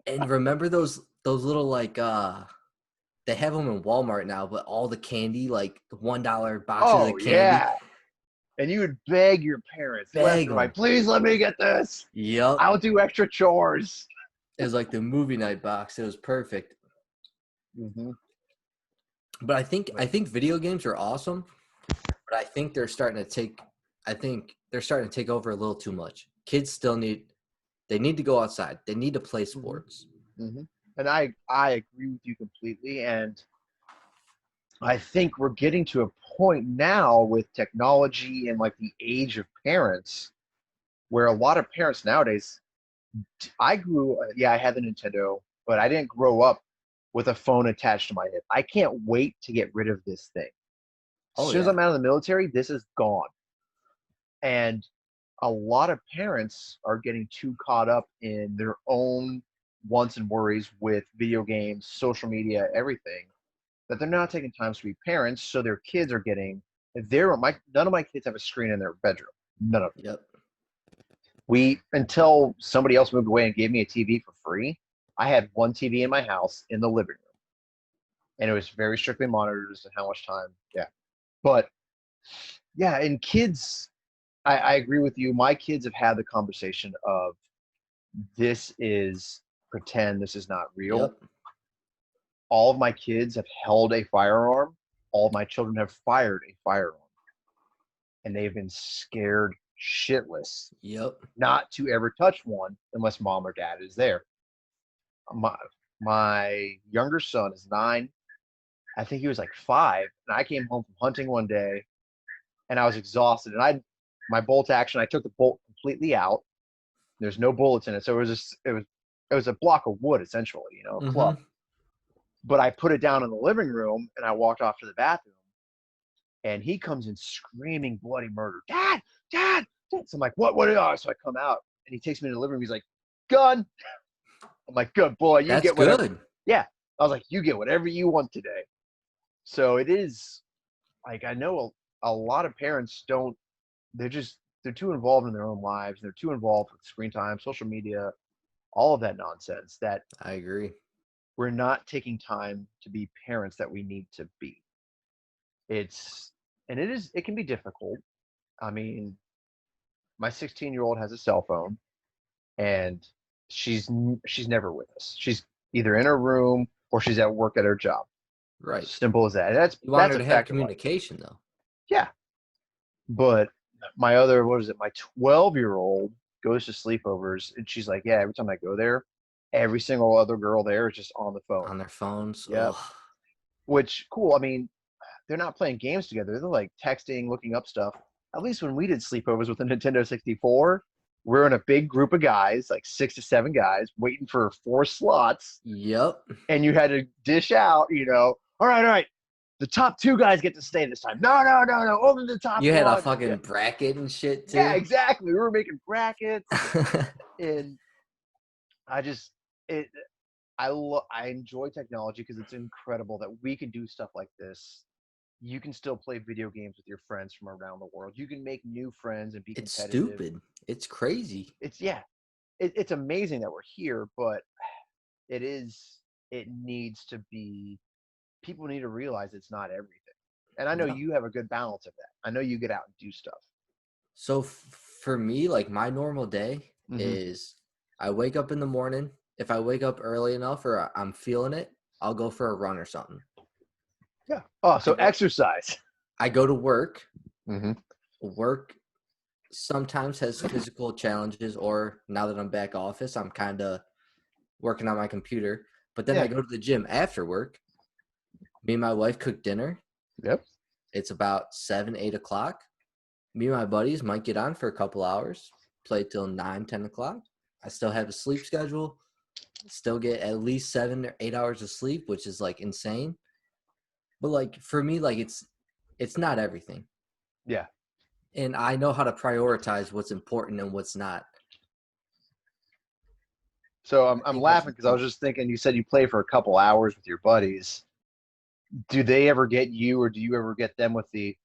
And remember those little, like, they have them in Walmart now, but all the candy, like the $1 boxes Oh, of candy, yeah. And you would beg your parents left bag and right, them. please let me get this. Yep. I'll do extra chores. It was like the movie night box. It was perfect. Mm-hmm. But I think video games are awesome, but I think they're starting to take over a little too much. Kids still need to go outside. They need to play sports. Mm-hmm. And I agree with you completely. And I think we're getting to a point now with technology and like the age of parents where a lot of parents nowadays, I had the Nintendo, but I didn't grow up with a phone attached to my hip. I can't wait to get rid of this thing. As Oh soon as yeah. I'm out of the military, this is gone. And a lot of parents are getting too caught up in their own wants and worries with video games, social media, everything, that they're not taking time to be parents. So their kids are getting none of my kids have a screen in their bedroom. None of them. Yep. Until somebody else moved away and gave me a TV for free, I had one TV in my house in the living room. And it was very strictly monitored as to how much time. Yeah. But yeah, and kids, I agree with you. My kids have had the conversation of this is pretend, this is not real. Yep. All of my kids have held a firearm. All of my children have fired a firearm. And they've been scared shitless Yep. not to ever touch one unless mom or dad is there. My younger son is 9. I think he was like 5. And I came home from hunting one day and I was exhausted. And my bolt action, I took the bolt completely out. There's no bullets in it. So it was a block of wood, essentially, a club. But I put it down in the living room and I walked off to the bathroom and he comes in screaming bloody murder. Dad, Dad. So I'm like, what? So I come out and he takes me to the living room. He's like, gun. I'm like, good boy. You That's get whatever. good. Yeah. I was like, you get whatever you want today. So it is like, I know a lot of parents they're too involved in their own lives. They're too involved with screen time, social media, all of that nonsense that I agree. we're not taking time to be parents that we need to be. It can be difficult. I mean, my 16-year-old has a cell phone and she's never with us. She's either in her room or she's at work at her job. Right. Simple as that. You want That's her a to have fact of life. communication, though. Yeah. But my 12-year-old goes to sleepovers and she's like, yeah, every time I go there, every single other girl there is just on the phone. On their phones. Yeah. Which, cool. I mean, they're not playing games together. They're like texting, looking up stuff. At least when we did sleepovers with the Nintendo 64, we're in a big group of guys, like 6 to 7 guys, waiting for 4 slots. Yep. And you had to dish out, all right. The top 2 guys get to stay this time. No. Only the top You had one. a fucking bracket and shit, too. Yeah, exactly. We were making brackets. And I enjoy technology because it's incredible that we can do stuff like this. You can still play video games with your friends from around the world. You can make new friends and be It's competitive. stupid. It's crazy. It's amazing that we're here, but it needs to be, people need to realize it's not everything. And I know you have a good balance of that. I know you get out and do stuff. So for me, like my normal day is I wake up in the morning. If I wake up early enough or I'm feeling it, I'll go for a run or something. Yeah. Oh, so exercise. I go to work. Work sometimes has physical challenges, or now that I'm back office, I'm kind of working on my computer. But then I go to the gym after work. Me and my wife cook dinner. Yep. It's about 7, 8 o'clock. Me and my buddies might get on for a couple hours, play till 9, 10 o'clock. I still have a sleep schedule. Still get at least 7 or 8 hours of sleep, which is like insane. But like for me, like it's not everything. Yeah. and I know how to prioritize what's important and what's not. So I I'm think that's laughing because I was important. just thinking. You said you play for a couple hours with your buddies. Do they ever get you, or do you ever get them with the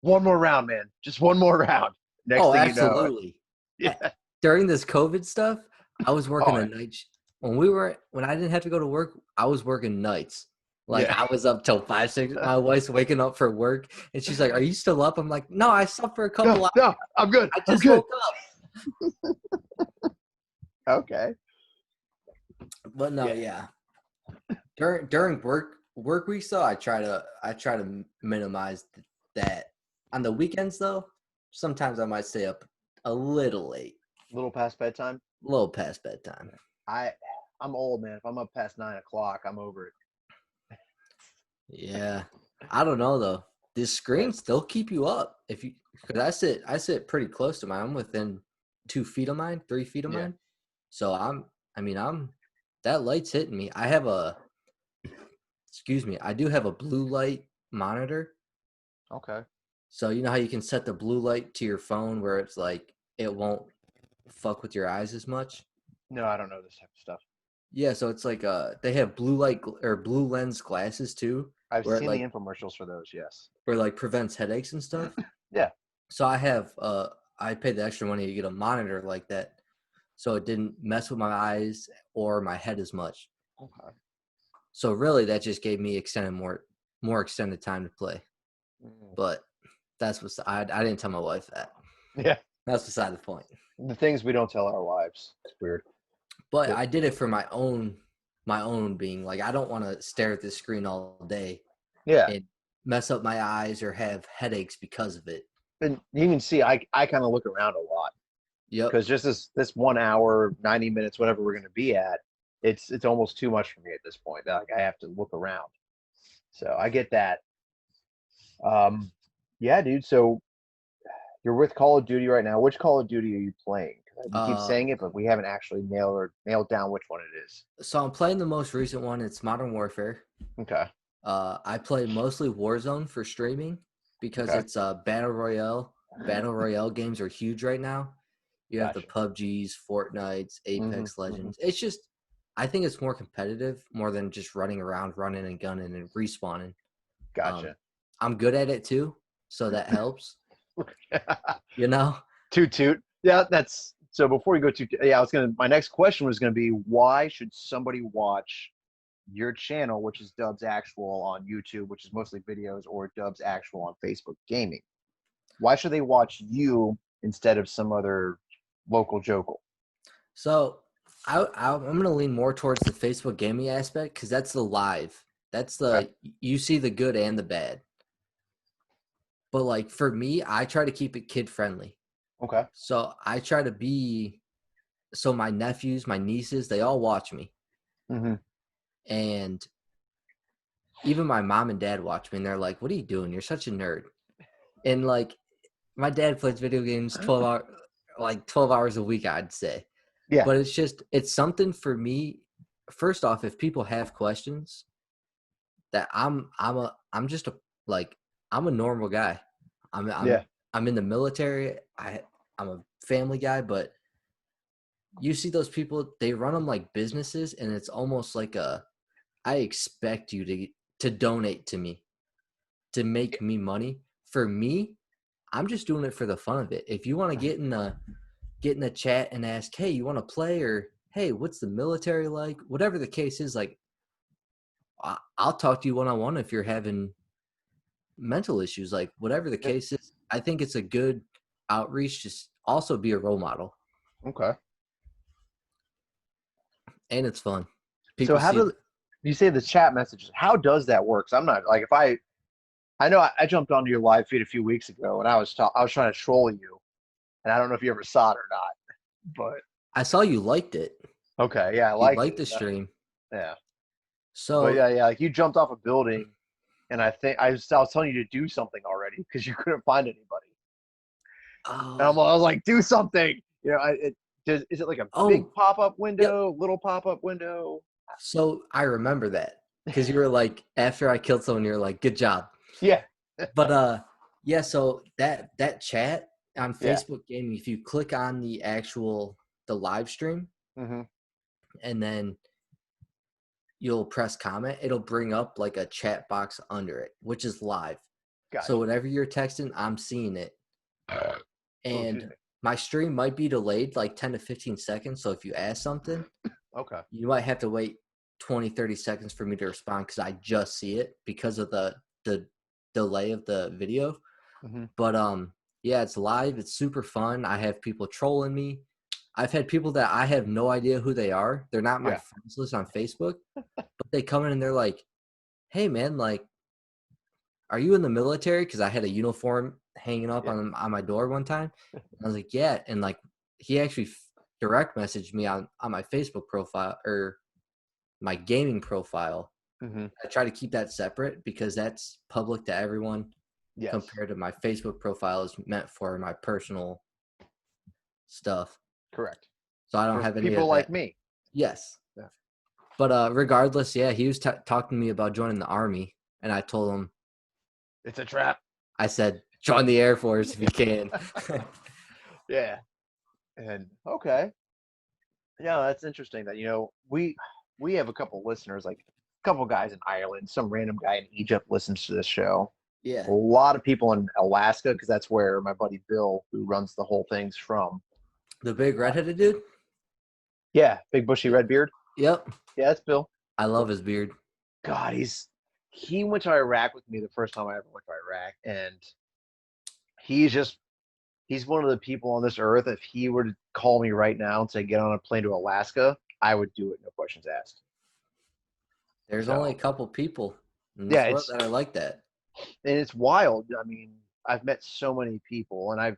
one more round, man? Just one more round. Next Oh, thing you know, absolutely. yeah. During this COVID stuff, I was working Oh, a night. When I didn't have to go to work, I was working nights. Like yeah. I was up till 5, 6. My wife's waking up for work, and she's like, "Are you still up?" I'm like, "No, I slept for a No, couple hours. no, I'm good. I I'm just good. woke up." Okay. But no, Yeah. yeah. During work weeks though, I try to minimize that. On the weekends though, sometimes I might stay up a little late, A little past bedtime. a little past bedtime. I I'm old, man. If I'm up past 9 o'clock, I'm over it. Yeah, I don't know though. The Yeah. screens still keep you up if you because I sit pretty close to mine. I'm within 2 feet of mine, 3 feet of Yeah. mine. So I'm that light's hitting me. I have a excuse me. I do have a blue light monitor. Okay. So you know how you can set the blue light to your phone where it's like it won't fuck with your eyes as much. No, I don't know this type of stuff. Yeah, so it's like they have blue light or blue lens glasses too, I've where it seen the like infomercials for those. Yes. prevents headaches and stuff. Yeah. So I paid the extra money to get a monitor like that, so it didn't mess with my eyes or my head as much. Okay. So really, that just gave me more extended time to play. Mm. But that's what I didn't tell my wife that. Yeah. That's beside the point. The things we don't tell our wives. It's weird. But But I did it for my own being. Like I don't want to stare at this screen all day yeah. and mess up my eyes or have headaches because of it. And you can see I kind of look around a lot Yep. because just this 1 hour, 90 minutes, whatever we're going to be at, it's almost too much for me at this point. Like I have to look around. So I get that. Um, yeah, dude. So you're with Call of Duty right now. Which Call of Duty are you playing? 'Cause we keep Uh, saying it, but we haven't actually nailed down which one it is. so I'm playing the most recent one. It's Modern Warfare. Okay. I play mostly Warzone for streaming because Okay. it's battle royale. Battle royale games are huge right now. You have the Gotcha. PUBGs, Fortnites, Hmm. Apex Hmm. Legends. It's just, I think it's more competitive, more than just running around, running and gunning and respawning. Um, Gotcha. I'm good at it too, so that helps. You know, Toot toot. Yeah, that's so. Before we go to yeah, I was gonna. My next question was gonna be why should somebody watch your channel, which is Dubsactual on YouTube, which is mostly videos, or Dubsactual on Facebook Gaming? Why should they watch you instead of some other local jokel? so I'm gonna lean more towards the Facebook gaming aspect because that's the live. That's Okay. the you see the good and the bad. But like for me, I try to keep it kid friendly. Okay. So I try to be so my nephews, my nieces, they all watch me. Hmm. And even my mom and dad watch me and they're like, "What are you doing? You're such a nerd." And like my dad plays video games 12 hours a week, I'd say. Yeah. But it's something for me. First off, if people have questions, that I'm just a like I'm a normal guy. I'm Yeah. I'm I'm in the military. I'm a family guy, but you see those people, they run them like businesses, and it's almost like I expect you to donate to me to make me money. For me, I'm just doing it for the fun of it. If you want to get in a chat and ask, "Hey, you want to play?" or "Hey, what's the military like?" Whatever the case is, like I'll talk to you one on one if you're having mental issues, like whatever the Yeah. case is. I think it's a good outreach. Just also be a role model, Okay. and it's fun. So People how see do you say the chat messages? How does that work? 'Cause I'm not like if I know I jumped onto your live feed a few weeks ago and I was trying to troll you and I don't know if you ever saw it or not, but I saw you liked it. okay, yeah, I You liked liked it. the stream. Yeah, but So, yeah, like you jumped off a building and I was telling you to do something already because you couldn't find anybody, and oh, I was like, do something. You know, is it like a big oh, pop up yep. window, little pop up window? So I remember that because you were like, after I killed someone, you're like, good job. Yeah. But yeah. So that chat. on Yeah. Facebook Gaming, if you click on the live stream Mm-hmm. and then you'll press comment, it'll bring up like a chat box under it, which is live. So Gotcha. whatever you're texting, I'm seeing it. Oh, excuse And me. my stream might be delayed like 10 to 15 seconds. So if you ask something, Okay. you might have to wait 20, 30 seconds for me to respond because I just see it because of the delay of the video. Mm-hmm. But yeah, it's live. It's super fun. I have people trolling me. I've had people that I have no idea who they are. They're not my Yeah. friends list on Facebook, but they come in and they're like, "Hey, man, like, are you in the military?" Because I had a uniform hanging up Yeah. on my door one time. I was like, "Yeah," and like he actually direct messaged me on my Facebook profile or my gaming profile. Mm-hmm. I try to keep that separate because that's public to everyone Yes. compared to my Facebook profile is meant for my personal stuff. Correct. So I don't For have any people of like that. me. Yes. Yeah. But regardless, yeah, he was talking to me about joining the Army, and I told him, It's a trap. I said, join the Air Force if you can. Yeah. And okay. Yeah, that's interesting that, we have a couple listeners, like a couple guys in Ireland, some random guy in Egypt listens to this show. Yeah. A lot of people in Alaska, because that's where my buddy Bill, who runs the whole thing's from. The big redheaded dude? Yeah, big bushy red beard. Yep. Yeah, that's Bill. I love his beard. God, he went to Iraq with me the first time I ever went to Iraq, and he's one of the people on this earth. If he were to call me right now and say get on a plane to Alaska, I would do it, no questions asked. There's So only a couple people in yeah, this world that are like that. it's wild. I mean, I've met so many people, and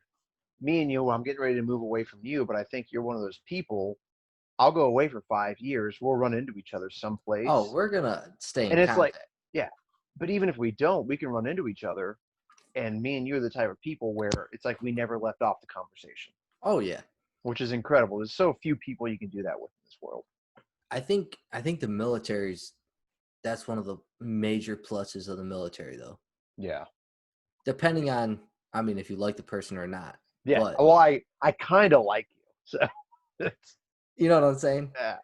me and you, I'm getting ready to move away from you, but I think you're one of those people. I'll go away for 5 years. We'll run into each other Oh, someplace, we're gonna stay in and it's like, contact. yeah. But even if we don't, we can run into each other. And me and you are the type of people where it's like we never left off the conversation, Oh yeah. which is incredible. There's so few people you can do that with in this world. I think the military's that's one of the major pluses of the military though. Yeah. Depending on if you like the person or not. Yeah. But Well, I kind of like you. So, you know what I'm saying? yeah.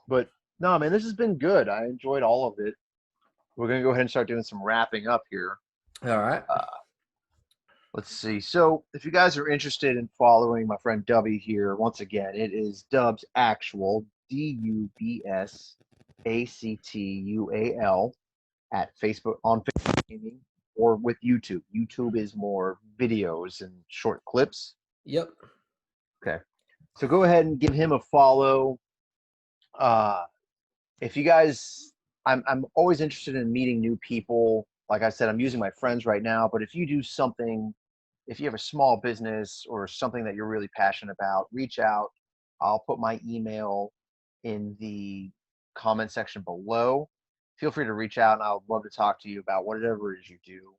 But no, man, this has been good. I enjoyed all of it. We're going to go ahead and start doing some wrapping up here. All right. Let's see. So, if you guys are interested in following my friend Dubby here, once again, it is Dubsactual, Dubsactual at Facebook, on Facebook Gaming, or with YouTube. YouTube is more videos and short clips. Yep. Okay. So go ahead and give him a follow. If you guys, I'm always interested in meeting new people. Like I said, I'm using my friends right now, but if you do something, if you have a small business or something that you're really passionate about, reach out. I'll put my email in the comment section below. Feel free to reach out, and I would love to talk to you about whatever it is you do,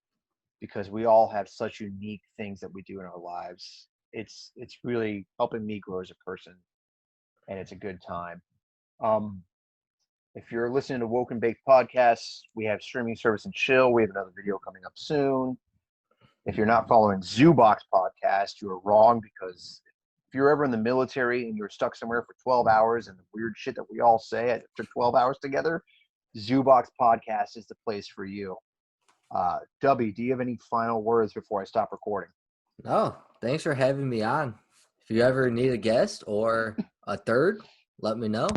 because we all have such unique things that we do in our lives. It's really helping me grow as a person, and it's a good time. Um, if you're listening to Woke and Baked podcasts, we have streaming service and chill. We have another video coming up soon. If you're not following Zoobox podcast, you are wrong, because if you're ever in the military and you're stuck somewhere for 12 hours and the weird shit that we all say after 12 hours together, Zoobox podcast is the place for you. Dubby, do you have any final words before I stop recording? No, thanks for having me on. If you ever need a guest or a third, let me know.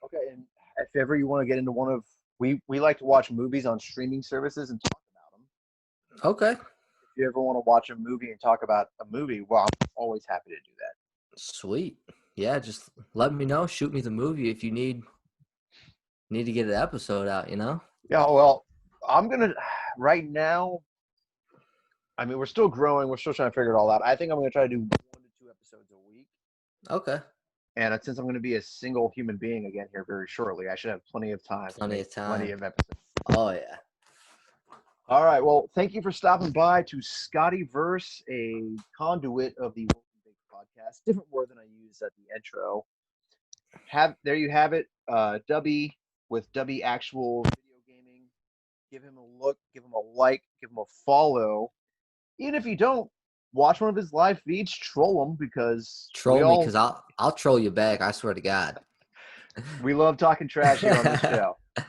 Okay, and if ever you want to get into one of, we like to watch movies on streaming services and talk about them. Okay. If you ever want to watch a movie and talk about a movie, well, I'm always happy to do that. Sweet. Yeah, just let me know. Shoot me the movie if you need to get an episode out, Yeah, well, I'm gonna right now. I mean, we're still growing. We're still trying to figure it all out. I think I'm gonna try to do 1 to 2 episodes a week. Okay. And since I'm going to be a single human being again here very shortly, I should have plenty of time to Plenty make of time. plenty of episodes. Oh yeah. All right. Well, thank you for stopping by to Scottieverse, a conduit of the Woke and Baked podcast. Different word than I used at the intro. There you have it. Dubby with Dubsactual video gaming. Give him a look. Give him a like. Give him a follow. Even if you don't, watch one of his live feeds, troll him because Troll me, because I'll troll you back. I swear to God. we love talking trash here on this show. All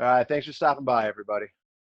right, thanks for stopping by, everybody.